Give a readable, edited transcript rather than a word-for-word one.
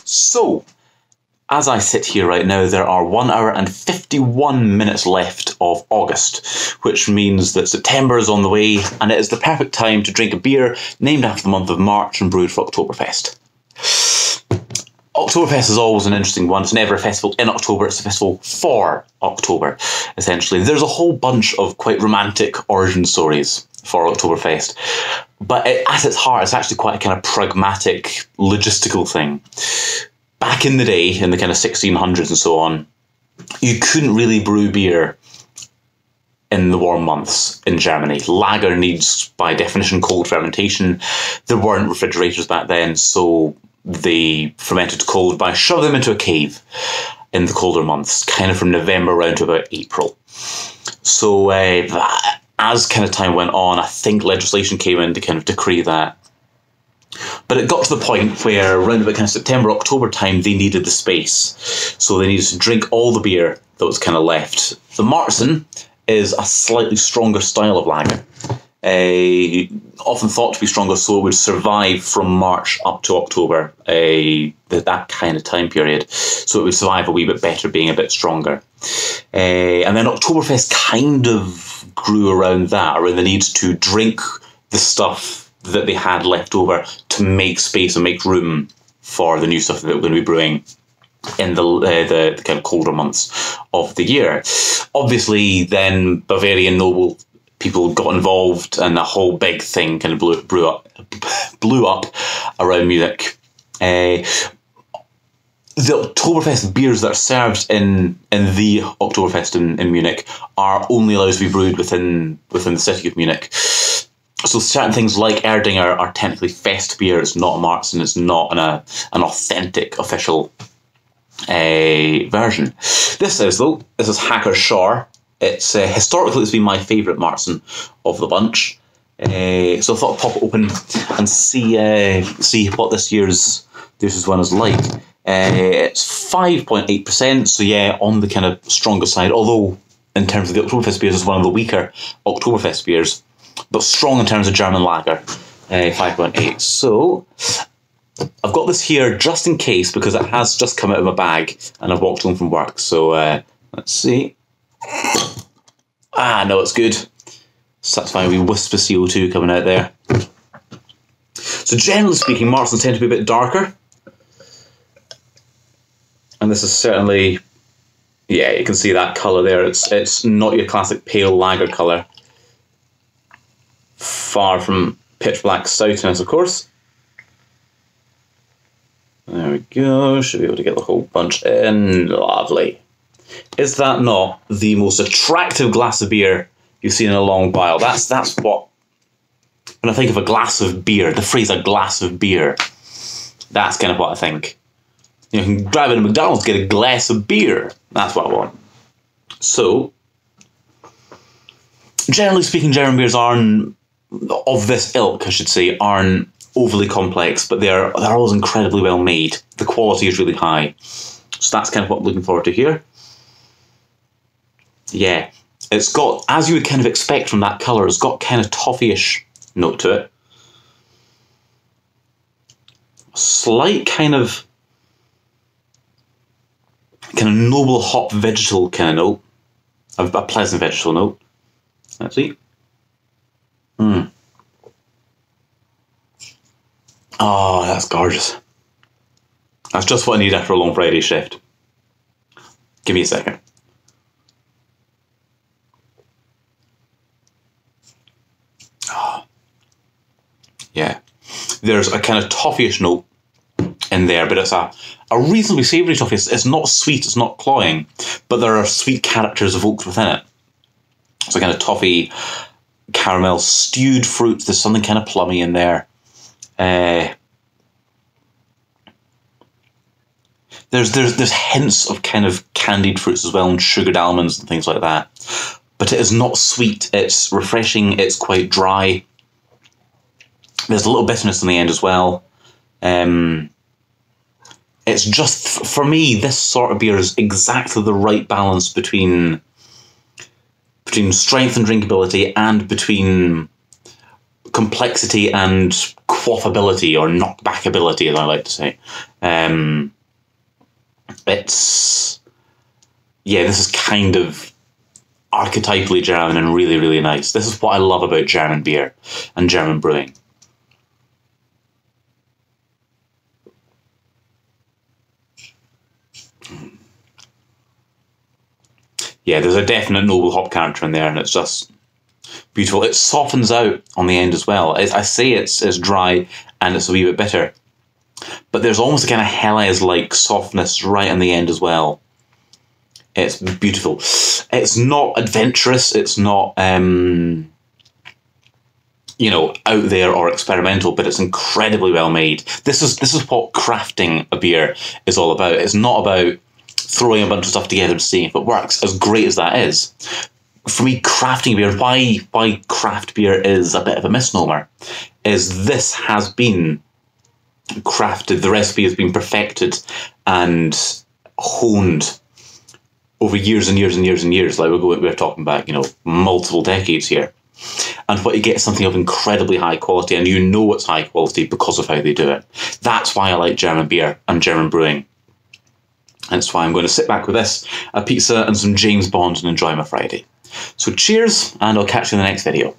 So, as I sit here right now, there are 1 hour and 51 minutes left of August, which means that September is on the way, and it is the perfect time to drink a beer named after the month of March and brewed for Oktoberfest. Oktoberfest is always an interesting one. It's never a festival in October, it's a festival for October, essentially. There's a whole bunch of quite romantic origin stories for Oktoberfest, but at its heart, it's actually quite a kind of pragmatic, logistical thing. Back in the day, in the kind of 1600s and so on, you couldn't really brew beer in the warm months in Germany. Lager needs, by definition, cold fermentation. There weren't refrigerators back then, so they fermented cold by shoving them into a cave in the colder months, kind of from November around to about April. So as kind of time went on, I think legislation came in to kind of decree that. But it got to the point where around about kind of September, October time, they needed the space. So they needed to drink all the beer that was kind of left. The Märzen is a slightly stronger style of lager. Often thought to be stronger, so it would survive from March up to October, that kind of time period. So it would survive a wee bit better, being a bit stronger. And then Oktoberfest kind of grew around that, around the need to drink the stuff that they had left over to make space and make room for the new stuff that they were going to be brewing in the kind of colder months of the year. Obviously, then Bavarian noble people got involved, and the whole big thing kind of blew up around Munich. The Oktoberfest beers that are served in the Oktoberfest in Munich are only allowed to be brewed within the city of Munich. So certain things like Erdinger are technically fest beer. It's not a Märzen. It's not an authentic official version. This is Hacker Pschorr. It's historically it's been my favourite Märzen of the bunch. So I thought I'd pop it open and see what this year's one is like. It's 5.8%, so yeah, on the kind of stronger side. Although in terms of the Oktoberfest beers, it's one of the weaker Oktoberfest beers, but strong in terms of German lager. 5.8. So I've got this here just in case because it has just come out of my bag and I've walked home from work. So let's see. No, it's good. Satisfying wee wisp of CO2 coming out there. So generally speaking, Märzens tend to be a bit darker. And this is certainly, yeah, you can see that colour there. It's not your classic pale lager colour. Far from pitch black stoutiness, of course. There we go. Should be able to get the whole bunch in. Lovely. Is that not the most attractive glass of beer you've seen in a long while? That's what, when I think of a glass of beer, the phrase a glass of beer, that's kind of what I think. You can drive into McDonald's, get a glass of beer. That's what I want. So, generally speaking, German beers aren't, of this ilk, I should say, aren't overly complex, but they're always incredibly well made. The quality is really high. So that's kind of what I'm looking forward to here. Yeah, it's got, as you would kind of expect from that colour, it's got kind of toffee-ish note to it. A slight kind of noble hop vegetal kind of note. A pleasant vegetal note. Let's see. Oh, that's gorgeous. That's just what I need after a long Friday shift. Give me a second. Yeah, there's a kind of toffee-ish note in there, but it's a reasonably savoury toffee. It's not sweet, it's not cloying, but there are sweet characters evoked within it. So kind of toffee, caramel, stewed fruits. There's something kind of plummy in there. There's hints of kind of candied fruits as well, and sugared almonds and things like that. But it is not sweet. It's refreshing. It's quite dry. There's a little bitterness in the end as well. It's just, for me, this sort of beer is exactly the right balance between strength and drinkability, and between complexity and quaffability, or knockbackability, as I like to say. It's, yeah, this is kind of archetypally German and really, really nice. This is what I love about German beer and German brewing. Yeah, there's a definite noble hop character in there, and it's just beautiful. It softens out on the end as well. I say it's dry and it's a wee bit bitter, but there's almost a kind of Helles-like softness right on the end as well. It's beautiful. It's not adventurous. It's not, you know, out there or experimental, but it's incredibly well made. This is what crafting a beer is all about. It's not about throwing a bunch of stuff together and seeing if it works. As great as that is, for me, crafting beer, why craft beer is a bit of a misnomer, is this has been crafted. The recipe has been perfected and honed over years and years and years and years. Like we're talking about, you know, multiple decades here. And what you get is something of incredibly high quality, and you know it's high quality because of how they do it. That's why I like German beer and German brewing. And that's why I'm going to sit back with this, a pizza and some James Bond, and enjoy my Friday. So cheers, and I'll catch you in the next video.